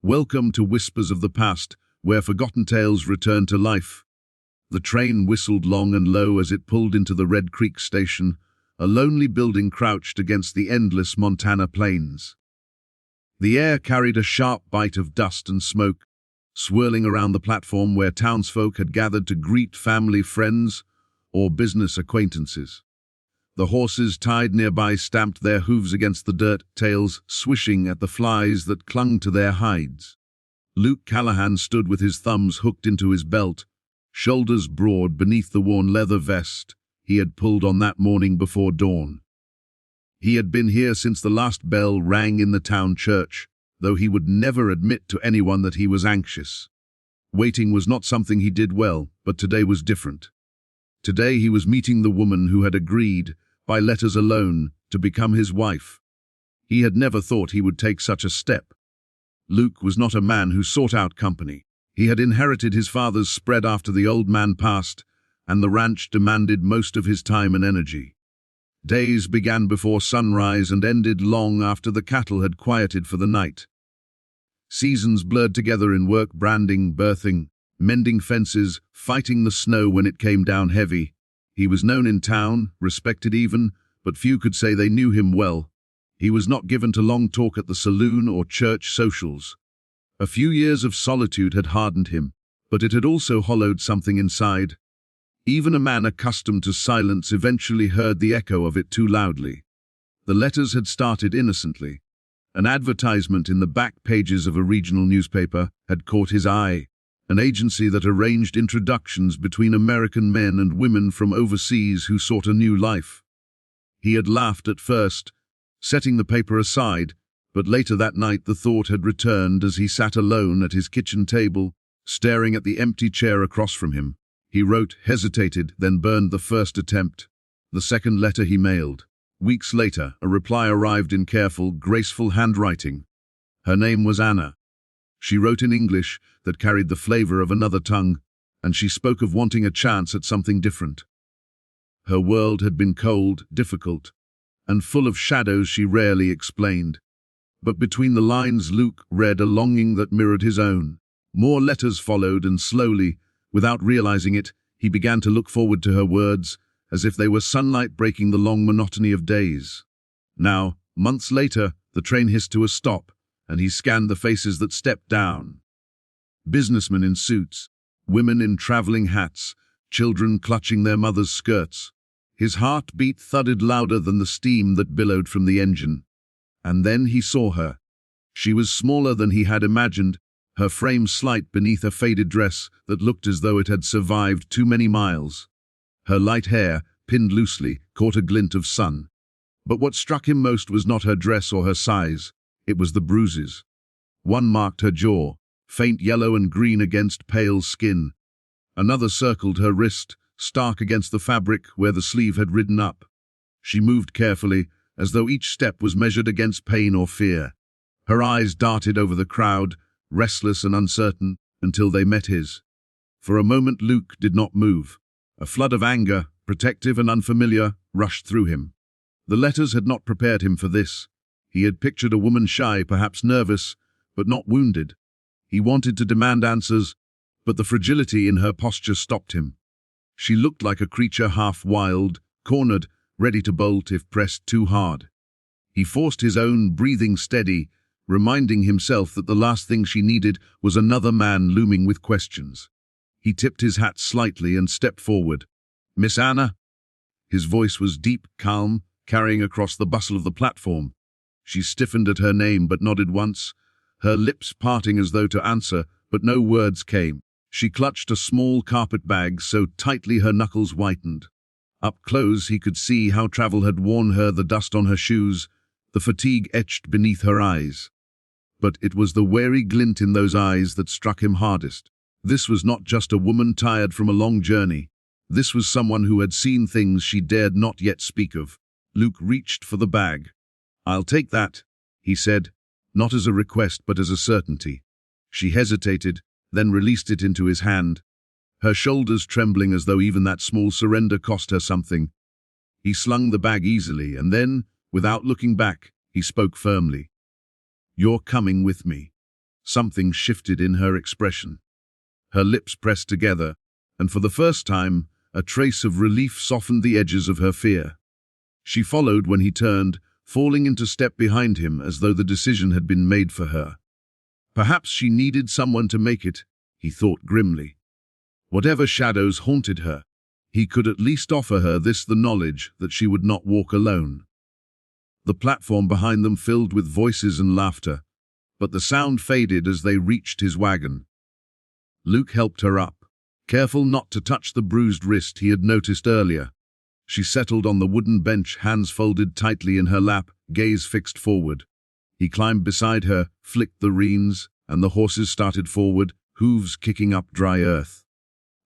Welcome to Whispers of the Past, where forgotten tales return to life. The train whistled long and low as it pulled into the Red Creek station, a lonely building crouched against the endless Montana plains. The air carried a sharp bite of dust and smoke, swirling around the platform where townsfolk had gathered to greet family, friends, or business acquaintances. The horses tied nearby stamped their hooves against the dirt, tails swishing at the flies that clung to their hides. Luke Callahan stood with his thumbs hooked into his belt, shoulders broad beneath the worn leather vest he had pulled on that morning before dawn. He had been here since the last bell rang in the town church, though he would never admit to anyone that he was anxious. Waiting was not something he did well, but today was different. Today he was meeting the woman who had agreed, by letters alone, to become his wife. He had never thought he would take such a step. Luke was not a man who sought out company. He had inherited his father's spread after the old man passed, and the ranch demanded most of his time and energy. Days began before sunrise and ended long after the cattle had quieted for the night. Seasons blurred together in work, branding, birthing, mending fences, fighting the snow when it came down heavy. He was known in town, respected even, but few could say they knew him well. He was not given to long talk at the saloon or church socials. A few years of solitude had hardened him, but it had also hollowed something inside. Even a man accustomed to silence eventually heard the echo of it too loudly. The letters had started innocently. An advertisement in the back pages of a regional newspaper had caught his eye, an agency that arranged introductions between American men and women from overseas who sought a new life. He had laughed at first, setting the paper aside, but later that night the thought had returned as he sat alone at his kitchen table, staring at the empty chair across from him. He wrote, hesitated, then burned the first attempt. The second letter he mailed. Weeks later, a reply arrived in careful, graceful handwriting. Her name was Anna. She wrote in English that carried the flavor of another tongue, and she spoke of wanting a chance at something different. Her world had been cold, difficult, and full of shadows she rarely explained. But between the lines Luke read a longing that mirrored his own. More letters followed, and slowly, without realizing it, he began to look forward to her words, as if they were sunlight breaking the long monotony of days. Now, months later, the train hissed to a stop, and he scanned the faces that stepped down. Businessmen in suits, women in traveling hats, children clutching their mothers' skirts. His heartbeat thudded louder than the steam that billowed from the engine. And then he saw her. She was smaller than he had imagined, her frame slight beneath a faded dress that looked as though it had survived too many miles. Her light hair, pinned loosely, caught a glint of sun. But what struck him most was not her dress or her size. It was the bruises. One marked her jaw, faint yellow and green against pale skin. Another circled her wrist, stark against the fabric where the sleeve had ridden up. She moved carefully, as though each step was measured against pain or fear. Her eyes darted over the crowd, restless and uncertain, until they met his. For a moment Luke did not move. A flood of anger, protective and unfamiliar, rushed through him. The letters had not prepared him for this. He had pictured a woman shy, perhaps nervous, but not wounded. He wanted to demand answers, but the fragility in her posture stopped him. She looked like a creature half wild, cornered, ready to bolt if pressed too hard. He forced his own breathing steady, reminding himself that the last thing she needed was another man looming with questions. He tipped his hat slightly and stepped forward. "Miss Anna?" His voice was deep, calm, carrying across the bustle of the platform. She stiffened at her name but nodded once, her lips parting as though to answer, but no words came. She clutched a small carpet bag so tightly her knuckles whitened. Up close he could see how travel had worn her, the dust on her shoes, the fatigue etched beneath her eyes. But it was the wary glint in those eyes that struck him hardest. This was not just a woman tired from a long journey. This was someone who had seen things she dared not yet speak of. Luke reached for the bag. "I'll take that," he said, not as a request but as a certainty. She hesitated, then released it into his hand, her shoulders trembling as though even that small surrender cost her something. He slung the bag easily, and then, without looking back, he spoke firmly. "You're coming with me." Something shifted in her expression. Her lips pressed together, and for the first time, a trace of relief softened the edges of her fear. She followed when he turned, falling into step behind him as though the decision had been made for her. Perhaps she needed someone to make it, he thought grimly. Whatever shadows haunted her, he could at least offer her this, the knowledge that she would not walk alone. The platform behind them filled with voices and laughter, but the sound faded as they reached his wagon. Luke helped her up, careful not to touch the bruised wrist he had noticed earlier. She settled on the wooden bench, hands folded tightly in her lap, gaze fixed forward. He climbed beside her, flicked the reins, and the horses started forward, hooves kicking up dry earth.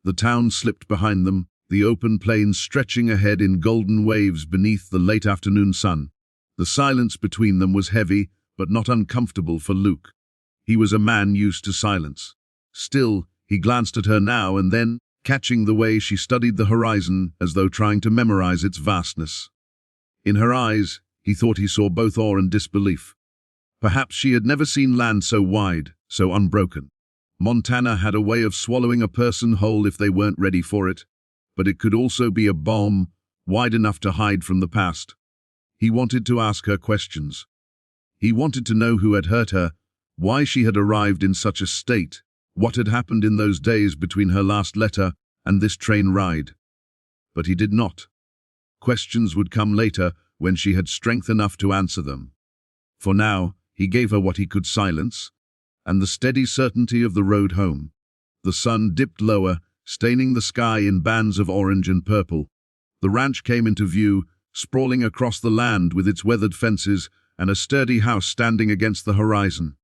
The town slipped behind them, the open plains stretching ahead in golden waves beneath the late afternoon sun. The silence between them was heavy, but not uncomfortable for Luke. He was a man used to silence. Still, he glanced at her now and then, catching the way she studied the horizon as though trying to memorize its vastness. In her eyes, he thought he saw both awe and disbelief. Perhaps she had never seen land so wide, so unbroken. Montana had a way of swallowing a person whole if they weren't ready for it, but it could also be a bomb, wide enough to hide from the past. He wanted to ask her questions. He wanted to know who had hurt her, why she had arrived in such a state, what had happened in those days between her last letter and this train ride. But he did not. Questions would come later when she had strength enough to answer them. For now, he gave her what he could silence, and the steady certainty of the road home. The sun dipped lower, staining the sky in bands of orange and purple. The ranch came into view, sprawling across the land with its weathered fences and a sturdy house standing against the horizon.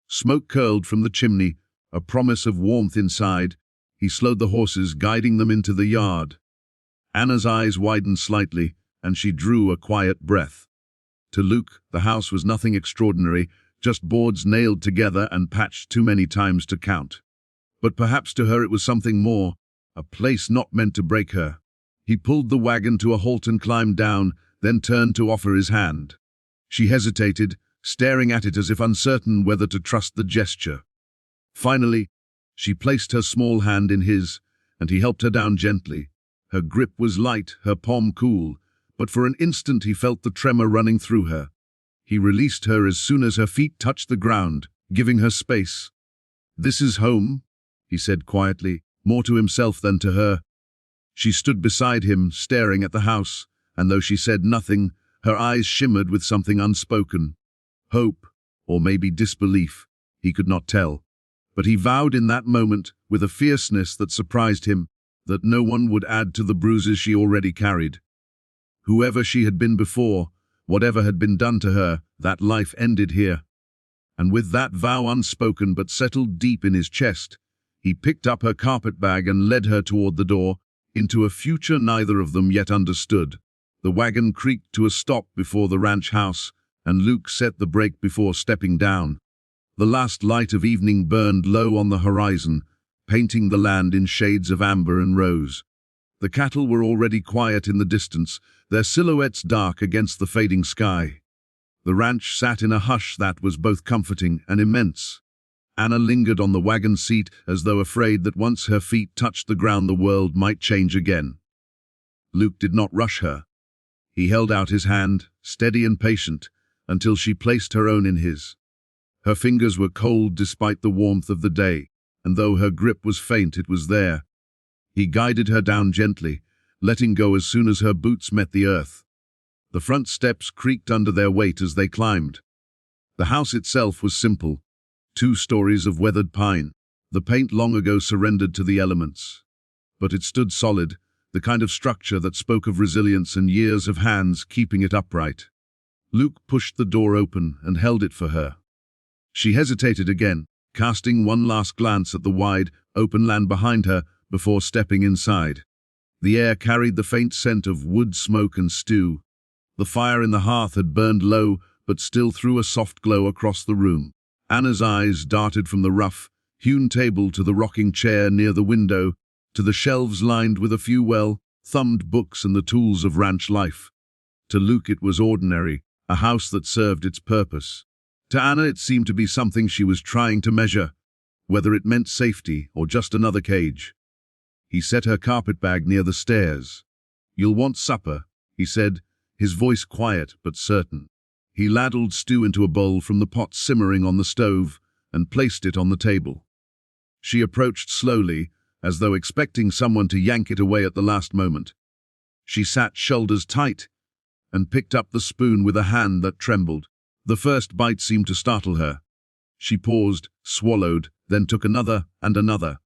Smoke curled from the chimney, a promise of warmth inside. He slowed the horses, guiding them into the yard. Anna's eyes widened slightly, and she drew a quiet breath. To Luke, the house was nothing extraordinary, just boards nailed together and patched too many times to count. But perhaps to her it was something more, a place not meant to break her. He pulled the wagon to a halt and climbed down, then turned to offer his hand. She hesitated, staring at it as if uncertain whether to trust the gesture. Finally, she placed her small hand in his, and he helped her down gently. Her grip was light, her palm cool, but for an instant he felt the tremor running through her. He released her as soon as her feet touched the ground, giving her space. "This is home," he said quietly, more to himself than to her. She stood beside him, staring at the house, and though she said nothing, her eyes shimmered with something unspoken. Hope, or maybe disbelief, he could not tell. But he vowed in that moment, with a fierceness that surprised him, that no one would add to the bruises she already carried. Whoever she had been before, whatever had been done to her, that life ended here. And with that vow unspoken but settled deep in his chest, he picked up her carpetbag and led her toward the door, into a future neither of them yet understood. The wagon creaked to a stop before the ranch house, and Luke set the brake before stepping down. The last light of evening burned low on the horizon, painting the land in shades of amber and rose. The cattle were already quiet in the distance, their silhouettes dark against the fading sky. The ranch sat in a hush that was both comforting and immense. Anna lingered on the wagon seat as though afraid that once her feet touched the ground the world might change again. Luke did not rush her. He held out his hand, steady and patient, until she placed her own in his. Her fingers were cold despite the warmth of the day, and though her grip was faint, it was there. He guided her down gently, letting go as soon as her boots met the earth. The front steps creaked under their weight as they climbed. The house itself was simple, 2 stories of weathered pine, the paint long ago surrendered to the elements. But it stood solid, the kind of structure that spoke of resilience and years of hands keeping it upright. Luke pushed the door open and held it for her. She hesitated again, casting one last glance at the wide, open land behind her before stepping inside. The air carried the faint scent of wood smoke and stew. The fire in the hearth had burned low, but still threw a soft glow across the room. Anna's eyes darted from the rough, hewn table to the rocking chair near the window, to the shelves lined with a few well-thumbed books and the tools of ranch life. To Luke it was ordinary, a house that served its purpose. To Anna it seemed to be something she was trying to measure, whether it meant safety or just another cage. He set her carpetbag near the stairs. "You'll want supper," he said, his voice quiet but certain. He ladled stew into a bowl from the pot simmering on the stove and placed it on the table. She approached slowly, as though expecting someone to yank it away at the last moment. She sat shoulders tight and picked up the spoon with a hand that trembled. The first bite seemed to startle her. She paused, swallowed, then took another and another.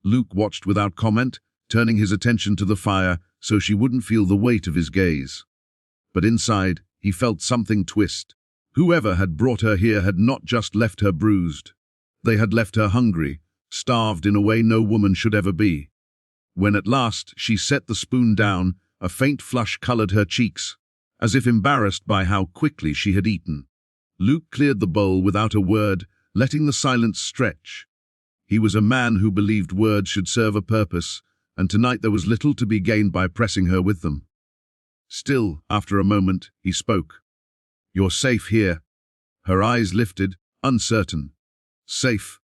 Luke watched without comment, turning his attention to the fire so she wouldn't feel the weight of his gaze. But inside, he felt something twist. Whoever had brought her here had not just left her bruised. They had left her hungry, starved in a way no woman should ever be. When at last she set the spoon down, a faint flush colored her cheeks, as if embarrassed by how quickly she had eaten. Luke cleared the bowl without a word, letting the silence stretch. He was a man who believed words should serve a purpose, and tonight there was little to be gained by pressing her with them. Still, after a moment, he spoke. "You're safe here." Her eyes lifted, uncertain. "Safe,"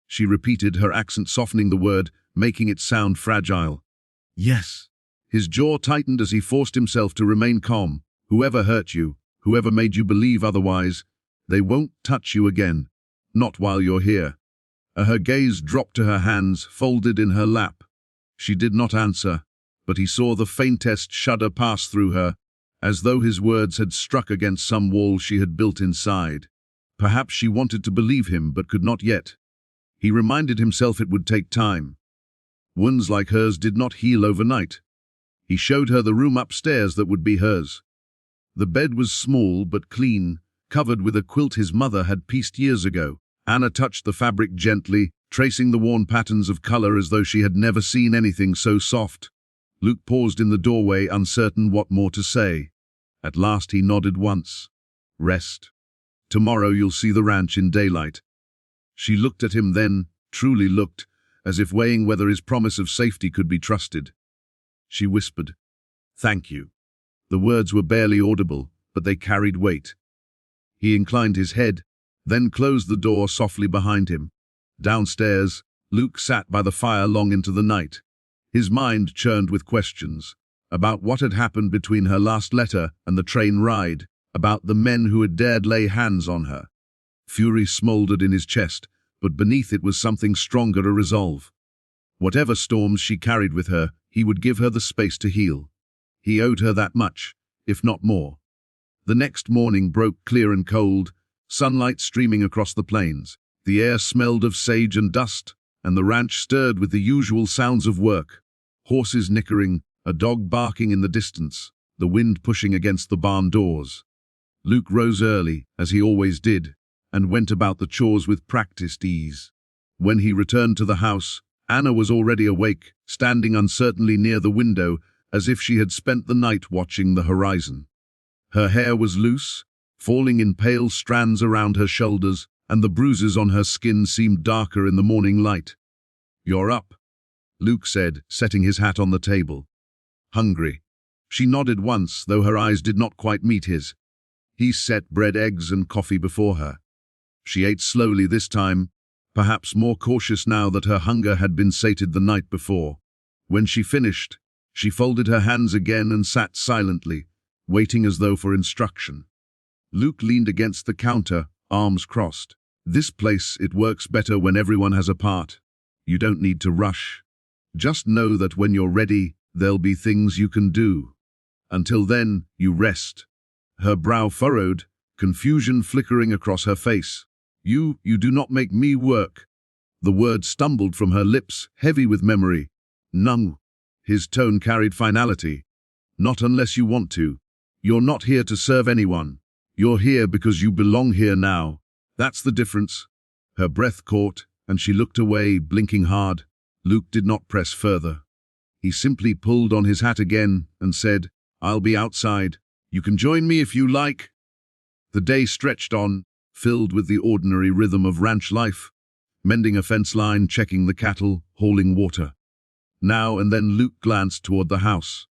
she repeated, her accent softening the word, making it sound fragile. "Yes." His jaw tightened as he forced himself to remain calm. "Whoever hurt you, whoever made you believe otherwise, they won't touch you again. Not while you're here." Her gaze dropped to her hands, folded in her lap. She did not answer, but he saw the faintest shudder pass through her, as though his words had struck against some wall she had built inside. Perhaps she wanted to believe him, but could not yet. He reminded himself it would take time. Wounds like hers did not heal overnight. He showed her the room upstairs that would be hers. The bed was small but clean, covered with a quilt his mother had pieced years ago. Anna touched the fabric gently, tracing the worn patterns of color as though she had never seen anything so soft. Luke paused in the doorway, uncertain what more to say. At last he nodded once. "Rest. Tomorrow you'll see the ranch in daylight." She looked at him then, truly looked, as if weighing whether his promise of safety could be trusted. She whispered, "Thank you." The words were barely audible, but they carried weight. He inclined his head, then closed the door softly behind him. Downstairs, Luke sat by the fire long into the night. His mind churned with questions about what had happened between her last letter and the train ride, about the men who had dared lay hands on her. Fury smoldered in his chest, but beneath it was something stronger, a resolve. Whatever storms she carried with her, he would give her the space to heal. He owed her that much, if not more. The next morning broke clear and cold, sunlight streaming across the plains. The air smelled of sage and dust, and the ranch stirred with the usual sounds of work. Horses nickering, a dog barking in the distance, the wind pushing against the barn doors. Luke rose early, as he always did, and went about the chores with practiced ease. When he returned to the house, Anna was already awake, standing uncertainly near the window, as if she had spent the night watching the horizon. Her hair was loose, falling in pale strands around her shoulders, and the bruises on her skin seemed darker in the morning light. "You're up," Luke said, setting his hat on the table. "Hungry?" She nodded once, though her eyes did not quite meet his. He set bread, eggs, and coffee before her. She ate slowly this time, perhaps more cautious now that her hunger had been sated the night before. When she finished, she folded her hands again and sat silently, waiting as though for instruction. Luke leaned against the counter, arms crossed. "This place, it works better when everyone has a part. You don't need to rush. Just know that when you're ready, there'll be things you can do. Until then, you rest." Her brow furrowed, confusion flickering across her face. You do not make me work." The word stumbled from her lips, heavy with memory. "No." His tone carried finality. "Not unless you want to. You're not here to serve anyone. You're here because you belong here now. That's the difference." Her breath caught, and she looked away, blinking hard. Luke did not press further. He simply pulled on his hat again and said, "I'll be outside. You can join me if you like." The day stretched on, filled with the ordinary rhythm of ranch life, mending a fence line, checking the cattle, hauling water. Now and then Luke glanced toward the house.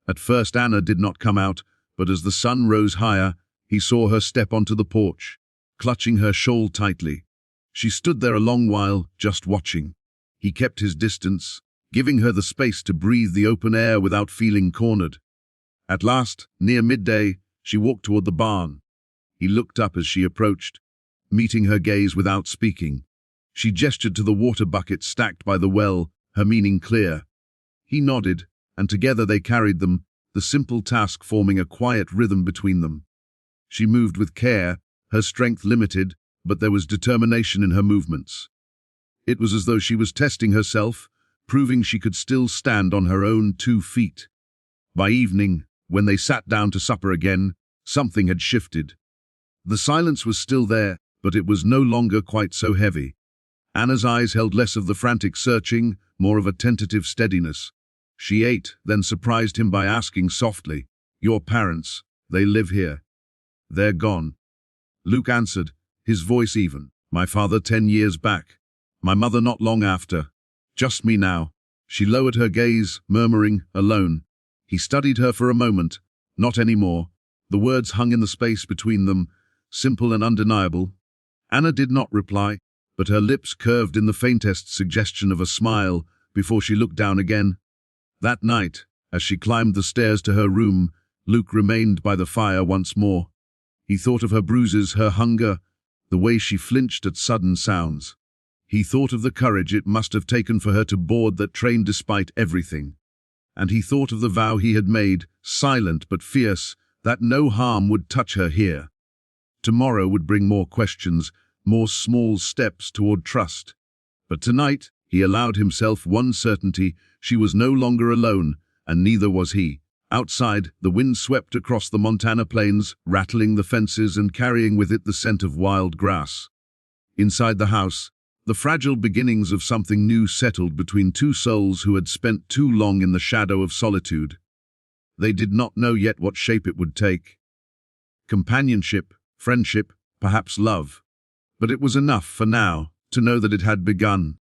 At first Anna did not come out, but as the sun rose higher, he saw her step onto the porch. clutching her shawl tightly. She stood there a long while, just watching. He kept his distance, giving her the space to breathe the open air without feeling cornered. At last, near midday, she walked toward the barn. He looked up as she approached, meeting her gaze without speaking. She gestured to the water bucket stacked by the well, her meaning clear. He nodded, and together they carried them, the simple task forming a quiet rhythm between them. She moved with care, her strength limited, but there was determination in her movements. It was as though she was testing herself, proving she could still stand on her own 2 feet. By evening, when they sat down to supper again, something had shifted. The silence was still there, but it was no longer quite so heavy. Anna's eyes held less of the frantic searching, more of a tentative steadiness. She ate, then surprised him by asking softly, "Your parents, they live here?" "They're gone." Luke answered, his voice even. "My father 10 years back. My mother not long after. Just me now." She lowered her gaze, murmuring, "Alone." He studied her for a moment. "Not anymore." The words hung in the space between them, simple and undeniable. Anna did not reply, but her lips curved in the faintest suggestion of a smile before she looked down again. That night, as she climbed the stairs to her room, Luke remained by the fire once more. He thought of her bruises, her hunger, the way she flinched at sudden sounds. He thought of the courage it must have taken for her to board that train despite everything. And he thought of the vow he had made, silent but fierce, that no harm would touch her here. Tomorrow would bring more questions, more small steps toward trust. But tonight, he allowed himself one certainty: she was no longer alone, and neither was he. Outside, the wind swept across the Montana plains, rattling the fences and carrying with it the scent of wild grass. Inside the house, the fragile beginnings of something new settled between 2 souls who had spent too long in the shadow of solitude. They did not know yet what shape it would take. Companionship, friendship, perhaps love. But it was enough for now to know that it had begun.